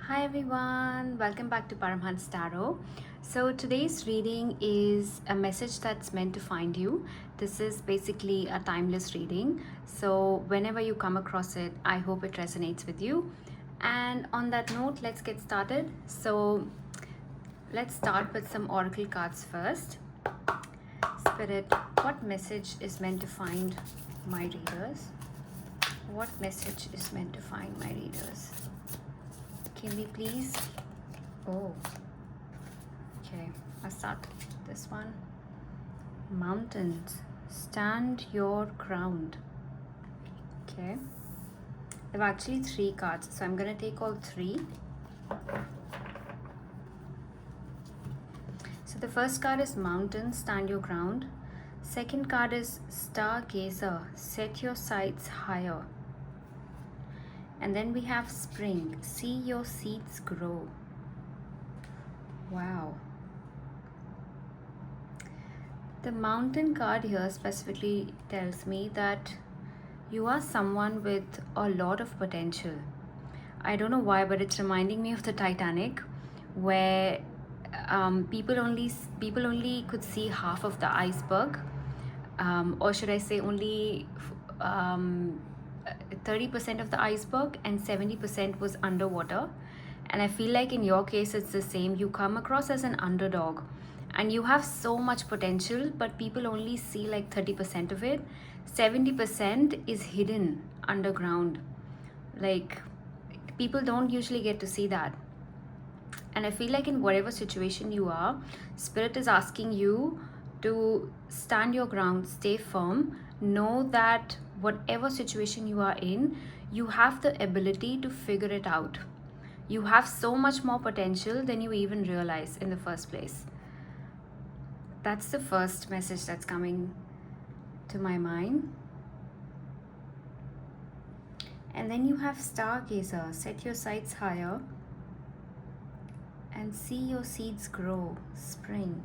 Hi everyone, welcome back to Paramhans Tarot. So today's reading is a message that's meant to find you. This is basically a timeless reading. So whenever you come across it, I hope it resonates with you. And on that note, let's get started. So let's start with some oracle cards first. Spirit, what message is meant to find my readers? What message is meant to find my readers? Can we please? Oh, okay. I'll start this one. Mountains, stand your ground. Okay. There are actually 3 cards, so I'm going to take all 3. So the first card is Mountains, stand your ground. Second card is Stargazer, set your sights higher. And then we have Spring, see your seeds grow. Wow. The Mountain card here specifically tells me that you are someone with a lot of potential. I don't know why, but it's reminding me of the Titanic, where people only could see half of the iceberg, or should I say only 30% of the iceberg, and 70% was underwater. And I feel like in your case it's the same. You come across as an underdog and you have so much potential, but people only see like 30% of it. 70% is hidden underground. Like, people don't usually get to see that. And I feel like in whatever situation you are, Spirit is asking you to stand your ground, stay firm, know that whatever situation you are in, you have the ability to figure it out. You have so much more potential than you even realize in the first place. That's the first message that's coming to my mind. And then you have Stargazer, set your sights higher and see your seeds grow, spring.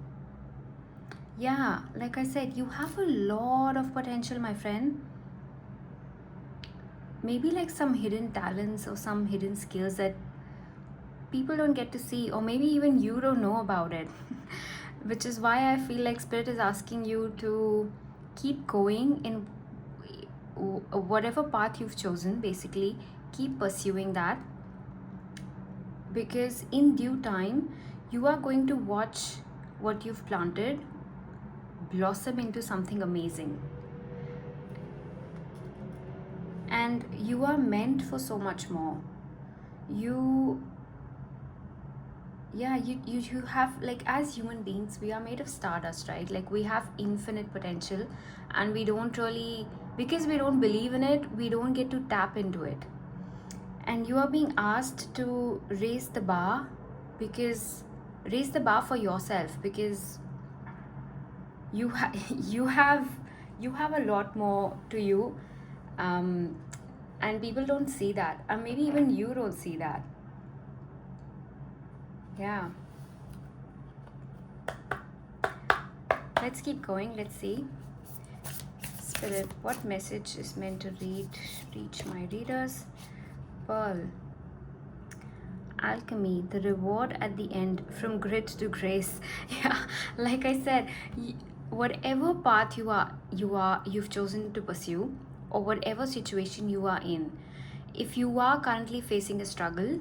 Yeah, like I said, you have a lot of potential, my friend. Maybe like some hidden talents or some hidden skills that people don't get to see, or maybe even you don't know about it. Which is why I feel like Spirit is asking you to keep going in whatever path you've chosen. Basically, keep pursuing that, because in due time you are going to watch what you've planted blossom into something amazing. And you are meant for so much more. You have, like, as human beings, we are made of stardust, right? Like, we have infinite potential, and we don't really, because we don't believe in it, we don't get to tap into it. And you are being asked to raise the bar for yourself, because you you have a lot more to you, and people don't see that, and maybe even you don't see that. Yeah, let's keep going. Let's see, Spirit, what message is meant to reach my readers? Pearl, alchemy, the reward at the end, from grit to grace. Yeah, like I said, whatever path you've chosen to pursue, or whatever situation you are in, if you are currently facing a struggle,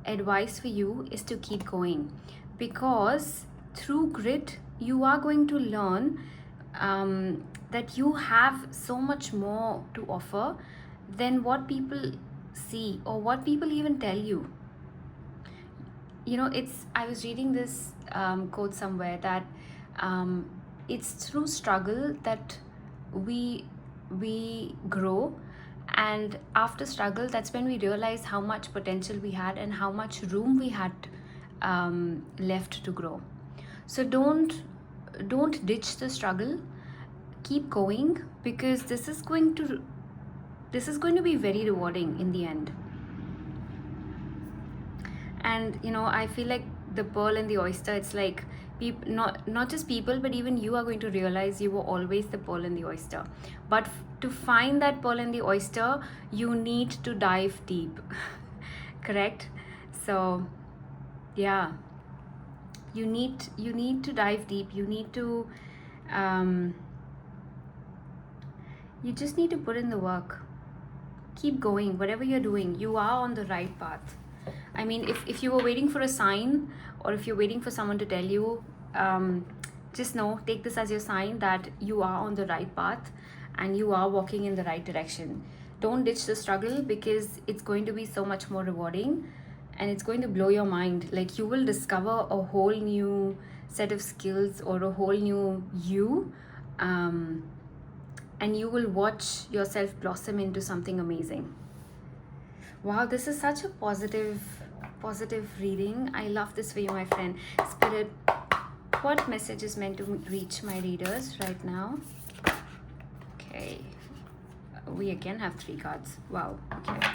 advice for you is to keep going, because through grit you are going to learn that you have so much more to offer than what people see or what people even tell you. I was reading this quote somewhere that it's through struggle that we grow, and after struggle, that's when we realize how much potential we had and how much room we had left to grow. So don't ditch the struggle. Keep going, because this is going to be very rewarding in the end. And I feel like the pearl and the oyster, it's like not just people, but even you are going to realize you were always the pearl and the oyster. But to find that pearl and the oyster, you need to dive deep. Correct? So yeah, you need to dive deep. Um, you just need to put in the work. Keep going. Whatever you're doing, you are on the right path. I mean, if you were waiting for a sign, or if you're waiting for someone to tell you, just know, take this as your sign that you are on the right path and you are walking in the right direction. Don't ditch the struggle, because it's going to be so much more rewarding and it's going to blow your mind. Like, you will discover a whole new set of skills or a whole new you. Um, and you will watch yourself blossom into something amazing. Wow, this is such a positive reading. I love this for you, my friend. Spirit, what message is meant to reach my readers right now? Okay, we again have 3 cards. Wow. Okay,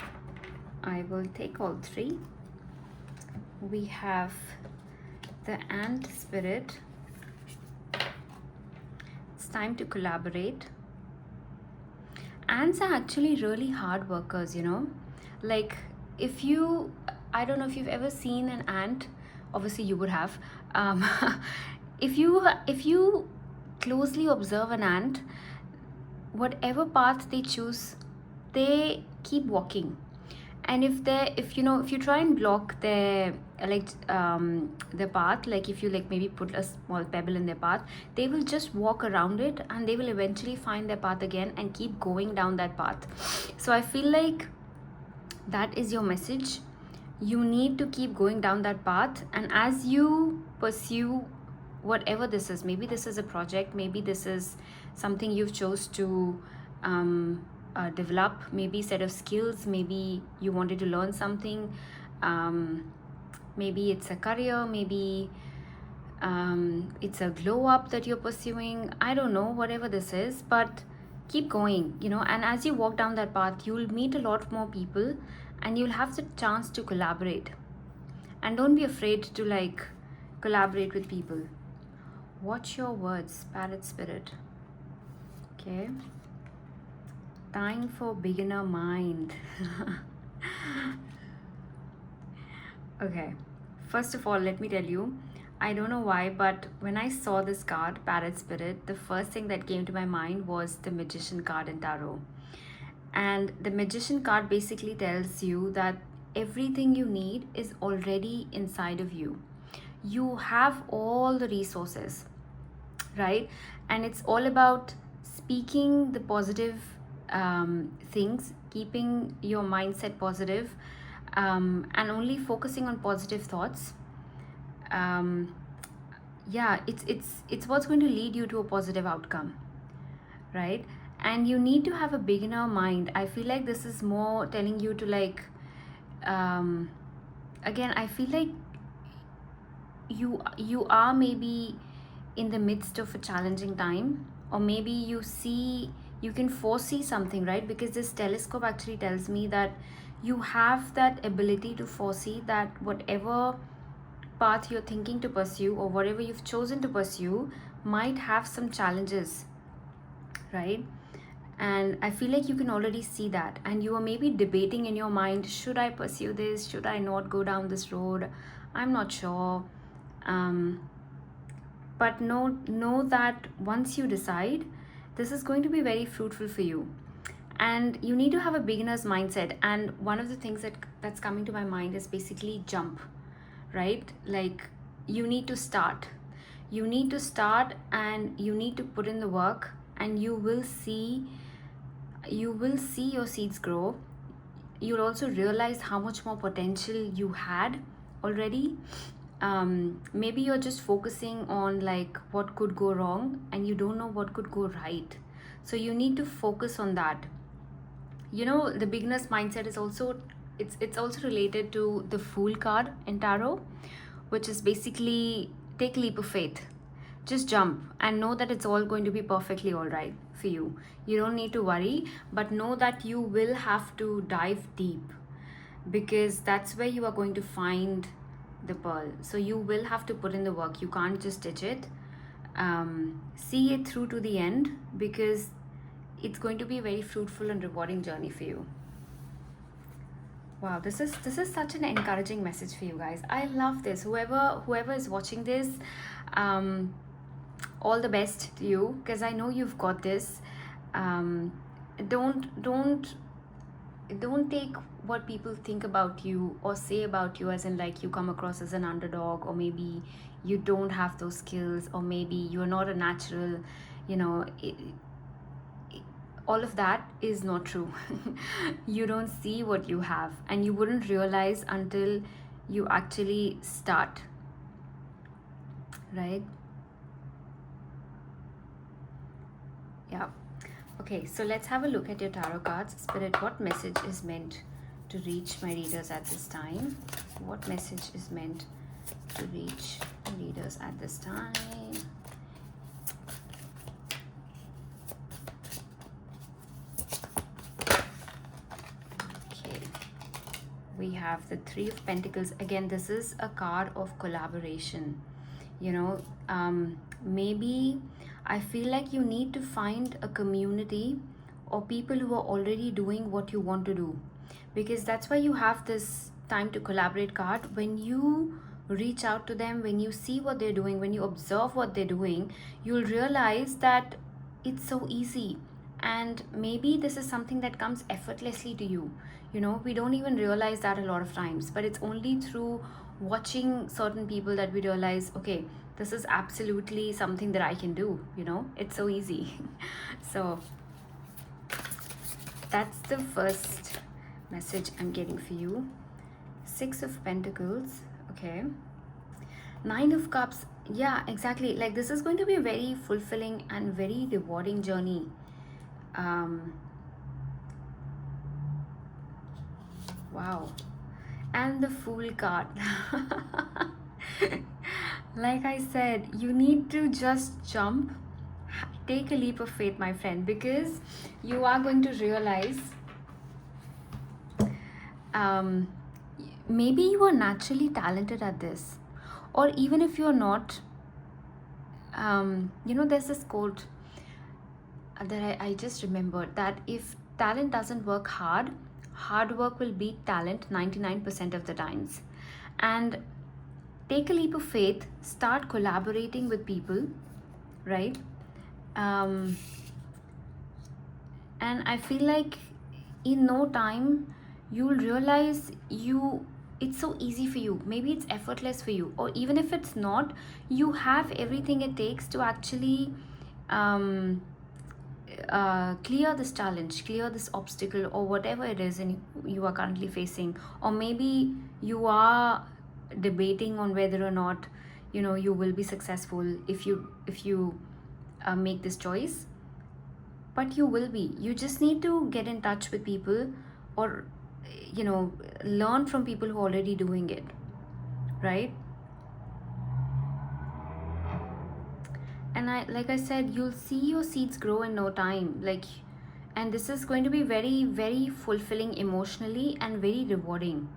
I will take all 3. We have the ant spirit. It's time to collaborate. Ants are actually really hard workers, you know. Like, if you, I don't know if you've ever seen an ant. Obviously you would have. um, if you closely observe an ant, whatever path they choose, they keep walking. And if you try and block their the path, like if you like maybe put a small pebble in their path, they will just walk around it and they will eventually find their path again and keep going down that path. So I feel like that is your message. You need to keep going down that path, and as you pursue whatever this is, maybe this is a project, maybe this is something you've chose to develop, maybe set of skills, maybe you wanted to learn something, maybe it's a career, maybe it's a glow up that you're pursuing, I don't know, whatever this is, but keep going, and as you walk down that path, you'll meet a lot more people and you'll have the chance to collaborate. And don't be afraid to like collaborate with people. Watch your words, parrot spirit. Okay, time for beginner mind. Okay, first of all, let me tell you, I don't know why, but when I saw this card, Parrot Spirit, the first thing that came to my mind was the Magician card in Tarot. And the Magician card basically tells you that everything you need is already inside of you. You have all the resources, right? And it's all about speaking the positive things, keeping your mindset positive, and only focusing on positive thoughts. Yeah, it's what's going to lead you to a positive outcome, right? And you need to have a beginner mind. I feel like this is more telling you to like, again, I feel like you are maybe in the midst of a challenging time, or maybe you can foresee something, right? Because this telescope actually tells me that you have that ability to foresee that whatever path you're thinking to pursue or whatever you've chosen to pursue might have some challenges, right? And I feel like you can already see that, and you are maybe debating in your mind, should I pursue this, should I not go down this road, I'm not sure. But know that once you decide, this is going to be very fruitful for you. And you need to have a beginner's mindset. And one of the things that's coming to my mind is basically jump, right? Like, you need to start and you need to put in the work, and you will see your seeds grow. You'll also realize how much more potential you had already. Maybe you're just focusing on like what could go wrong and you don't know what could go right. So you need to focus on that. The beginner's mindset is also, it's also related to the Fool card in Tarot, which is basically take a leap of faith. Just jump and know that it's all going to be perfectly all right for you. You don't need to worry, but know that you will have to dive deep, because that's where you are going to find the pearl. So you will have to put in the work. You can't just ditch it. See it through to the end, because it's going to be a very fruitful and rewarding journey for you. Wow, this is such an encouraging message for you guys. I love this. Whoever is watching this, um, all the best to you, because I know you've got this. Um, don't don't take what people think about you or say about you as in like you come across as an underdog, or maybe you don't have those skills, or maybe you're not a natural, you know. All of that is not true. You don't see what you have, and you wouldn't realize until you actually start, right? Yeah. Okay, so let's have a look at your tarot cards. Spirit, what message is meant to reach my readers at this time? What message is meant to reach readers at this time? Okay, we have the Three of Pentacles. Again, this is a card of collaboration. You know, maybe I feel like you need to find a community or people who are already doing what you want to do, because that's why you have this time to collaborate card. When you reach out to them, when you see what they're doing, when you observe what they're doing, you'll realize that it's so easy, and maybe this is something that comes effortlessly to you. You know, we don't even realize that a lot of times, but it's only through watching certain people that we realize, okay, this is absolutely something that I can do. You know, it's so easy. So that's the first message I'm getting for you. Six of Pentacles. Okay. Nine of Cups. Yeah, exactly. Like, this is going to be a very fulfilling and very rewarding journey. Wow. And the Fool card. Like I said, you need to just jump. Take a leap of faith, my friend, because you are going to realize maybe you are naturally talented at this, or even if you're not, you know, there's this quote that I just remembered, that if talent doesn't work hard, hard work will beat talent 99% of the times. And take a leap of faith, start collaborating with people, right? And I feel like in no time you'll realize it's so easy for you. Maybe it's effortless for you, or even if it's not, you have everything it takes to actually clear this challenge, clear this obstacle, or whatever it is and you are currently facing. Or maybe you are debating on whether or not, you know, you will be successful if you make this choice. But you will be. You just need to get in touch with people, or, you know, learn from people who are already doing it, right? And like I said, you'll see your seeds grow in no time. Like, and this is going to be very, very fulfilling emotionally and very rewarding.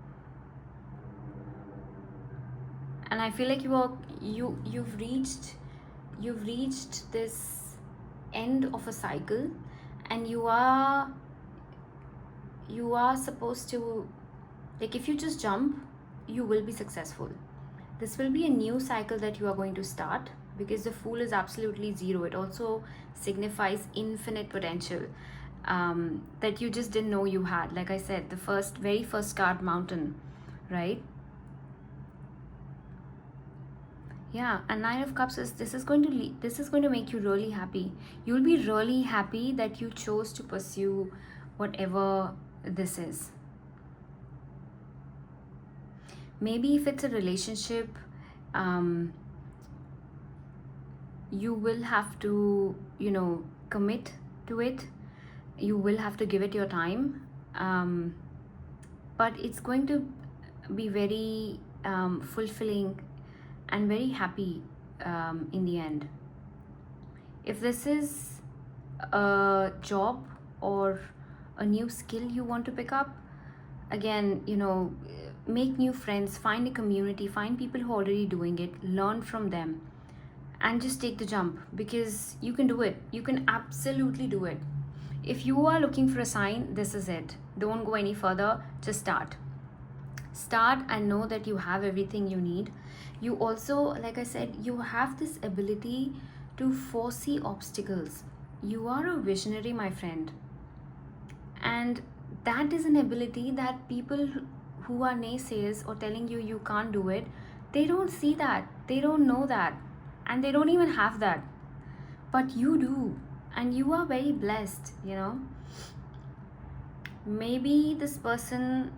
And I feel like you've reached this end of a cycle, and you are supposed to, like, if you just jump, you will be successful. This will be a new cycle that you are going to start, because the Fool is absolutely zero. It also signifies infinite potential that you just didn't know you had. Like I said, the very first card, Mountain, right? Yeah, and Nine of Cups is, this is going to make you really happy. You'll be really happy that you chose to pursue whatever this is. Maybe if it's a relationship, you will have to, you know, commit to it. You will have to give it your time, but it's going to be very fulfilling and very happy in the end. If this is a job or a new skill you want to pick up, again, you know, make new friends, find a community, find people who are already doing it, learn from them, and just take the jump, because you can do it. You can absolutely do it. If you are looking for a sign, this is it. Don't go any further, just start. Start and know that you have everything you need. You also, like I said, you have this ability to foresee obstacles. You are a visionary, my friend. And that is an ability that people who are naysayers or telling you you can't do it, they don't see that, they don't know that, and they don't even have that. But you do, and you are very blessed, you know. Maybe this person,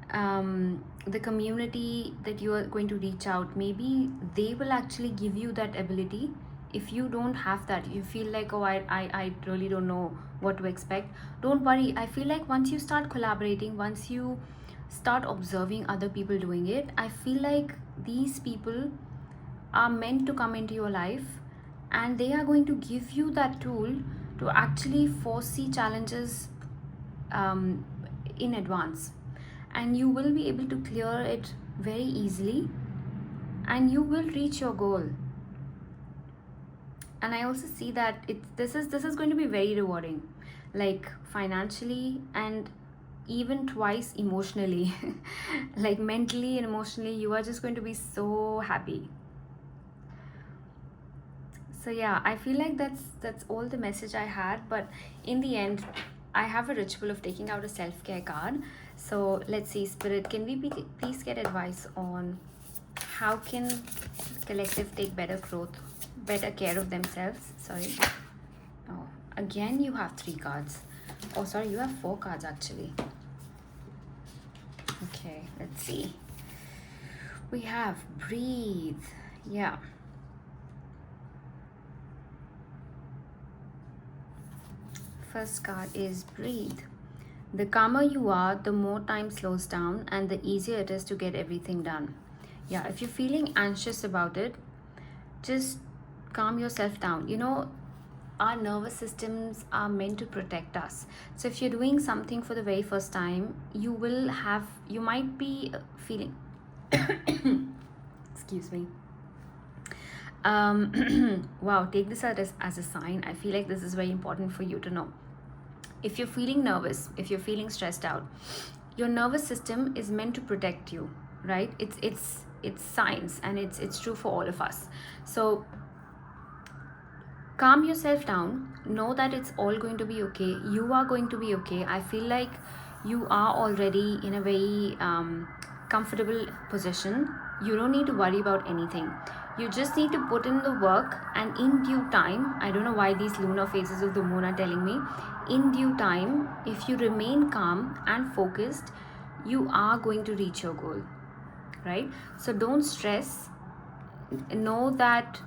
the community that you are going to reach out, maybe they will actually give you that ability. If you don't have that, you feel like, oh, I really don't know what to expect, don't worry. I feel like once you start collaborating, once you start observing other people doing it, I feel like these people are meant to come into your life, and they are going to give you that tool to actually foresee challenges um, in advance, and you will be able to clear it very easily, and you will reach your goal. And I also see that this is going to be very rewarding, like financially and even twice emotionally. Like mentally and emotionally, you are just going to be so happy. So yeah, I feel like that's all the message I had. But in the end, I have a ritual of taking out a self-care card. So let's see, Spirit, can we please get advice on how can collective take better care of themselves? Sorry. Oh, again you have 3 cards. Oh, sorry, you have 4 cards actually. Okay, let's see. We have breathe. Yeah. First card is breathe. The calmer you are, the more time slows down and the easier it is to get everything done. Yeah, if you're feeling anxious about it, just calm yourself down. You know, our nervous systems are meant to protect us. So if you're doing something for the very first time, you might be feeling, excuse me. Wow, take this as a sign. I feel like this is very important for you to know. If you're feeling nervous, if you're feeling stressed out, your nervous system is meant to protect you, right? It's science, and it's true for all of us. So calm yourself down, know that it's all going to be okay. You are going to be okay. I feel like you are already in a very comfortable position. You don't need to worry about anything. You just need to put in the work, and in due time, I don't know why these lunar phases of the moon are telling me, in due time, if you remain calm and focused, you are going to reach your goal, right? So don't stress. Know that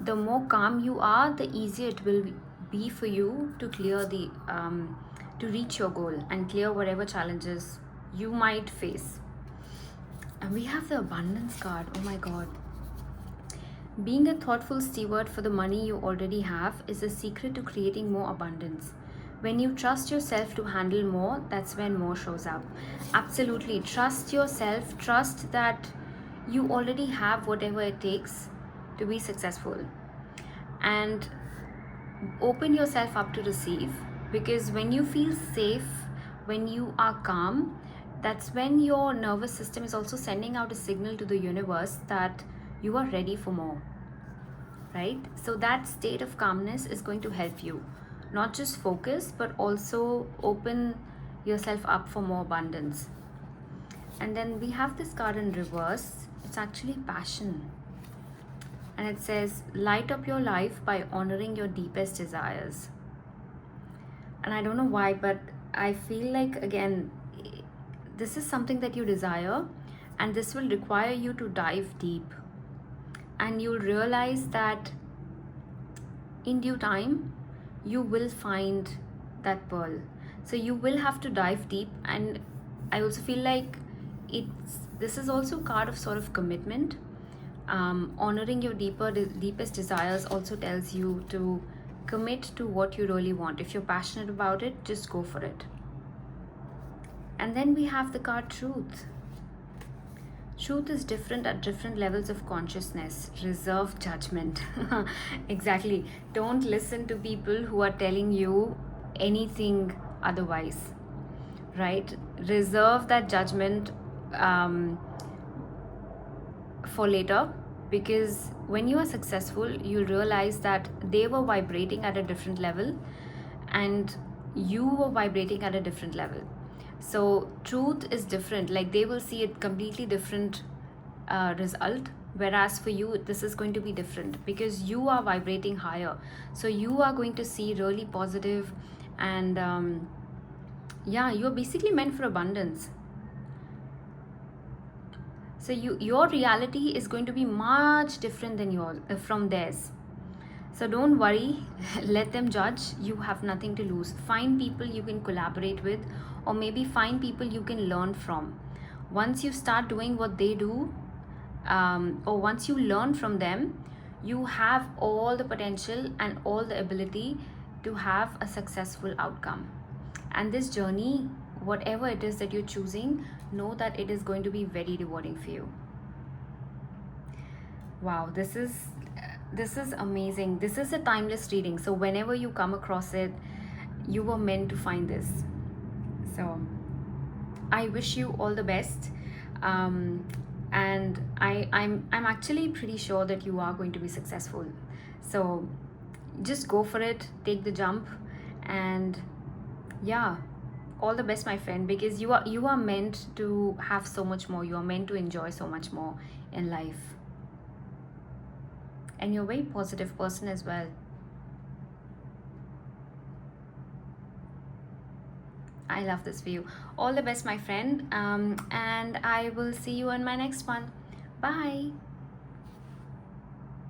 the more calm you are, the easier it will be for you to clear to reach your goal and clear whatever challenges you might face. And we have the abundance card. Oh my god. Being a thoughtful steward for the money you already have is the secret to creating more abundance. When you trust yourself to handle more, that's when more shows up. Absolutely. Trust yourself. Trust that you already have whatever it takes to be successful. And open yourself up to receive, because when you feel safe, when you are calm, that's when your nervous system is also sending out a signal to the universe that you are ready for more, right? So that state of calmness is going to help you not just focus, but also open yourself up for more abundance. And then we have this card in reverse. It's actually passion, and it says light up your life by honoring your deepest desires. And I don't know why, but I feel like, again, this is something that you desire, and this will require you to dive deep, and you'll realize that in due time you will find that pearl. So you will have to dive deep. And I also feel like this is also a card of sort of commitment. Honoring your deepest desires also tells you to commit to what you really want. If you're passionate about it, just go for it. And then we have the card truth. Truth is different at different levels of consciousness. Reserve judgment. Exactly. Don't listen to people who are telling you anything otherwise, right? Reserve that judgment um, for later, because when you are successful you realize that they were vibrating at a different level and you were vibrating at a different level. So truth is different, like they will see it completely different result, whereas for you this is going to be different because you are vibrating higher. So you are going to see really positive and yeah, you're basically meant for abundance. So your reality is going to be much different than yours from theirs. So don't worry, let them judge. You have nothing to lose. Find people you can collaborate with, or maybe find people you can learn from. Once you start doing what they do, or once you learn from them, you have all the potential and all the ability to have a successful outcome. And this journey, whatever it is that you're choosing, know that it is going to be very rewarding for you. Wow, this is amazing. This is a timeless reading. So whenever you come across it, you were meant to find this. So I wish you all the best. And I'm actually pretty sure that you are going to be successful. So just go for it, take the jump, and yeah, all the best, my friend, because you are meant to have so much more. You are meant to enjoy so much more in life. And you're a very positive person as well. I love this view. All the best, my friend. And I will see you on my next one. Bye.